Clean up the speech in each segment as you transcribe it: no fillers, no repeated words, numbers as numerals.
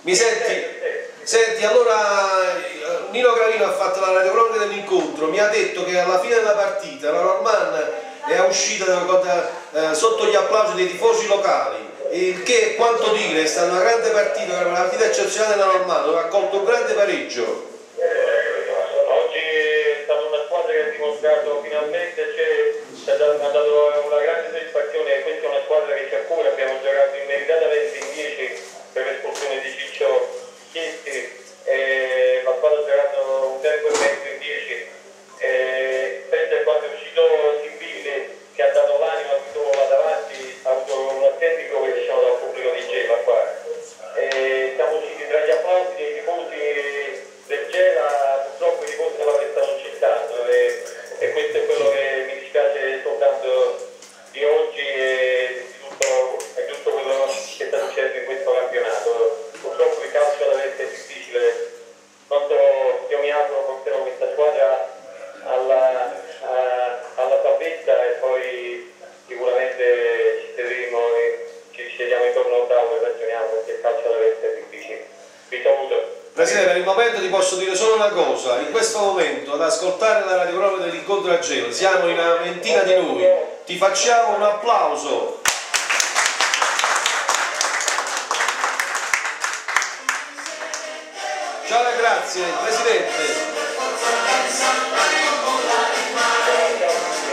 Mi senti? Senti, allora Nino Gravino ha fatto la radiocronaca dell'incontro, mi ha detto che alla fine della partita la Normanna è uscita sotto gli applausi dei tifosi locali, il che è quanto dire, è stata una grande partita, una partita eccezionale della Normanna, dove ha colto un grande pareggio. Oggi è stata una squadra che ha dimostrato finalmente, ci ha dato una grande soddisfazione, questa è una squadra che ci accura, abbiamo giocato immeritatamente in 10 per l'espulsione di Ciccio Chiesti, la squadra ha giocato un tempo e mezzo in 10, penso che quando è uscito Simbilli che ha dato l'anima a tutto là davanti, ha avuto un autentico rovesciato dal pubblico di Gela qua. Siamo usciti tra gli applausi dei tifosi del Gela, purtroppo i tifosi della Vesta non ci stanno e questo è quello che mi dispiace soltanto di oggi e di tutto quello che sta succedendo in questo campionato. Purtroppo il calcio ad Vesta è difficile, io mi auguro porterò questa squadra alla salvezza e poi sicuramente ci sedremo e ci risediamo intorno a un tavolo e ragioniamo, perché il calcio ad Vesta è difficile. Vi saluto. Presidente, per il momento ti posso dire solo una cosa, in questo momento ad ascoltare la radiocronaca dell'incontro a Gela, siamo in una ventina di noi, ti facciamo un applauso. Ciao e grazie, Presidente.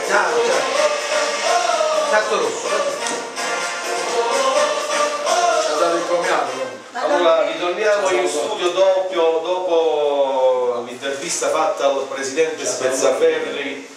Ciao. Cazzo rosso. Ci ha dato il commiato. Allora ritorniamo in studio dopo l'intervista fatta al Presidente Spezzaferri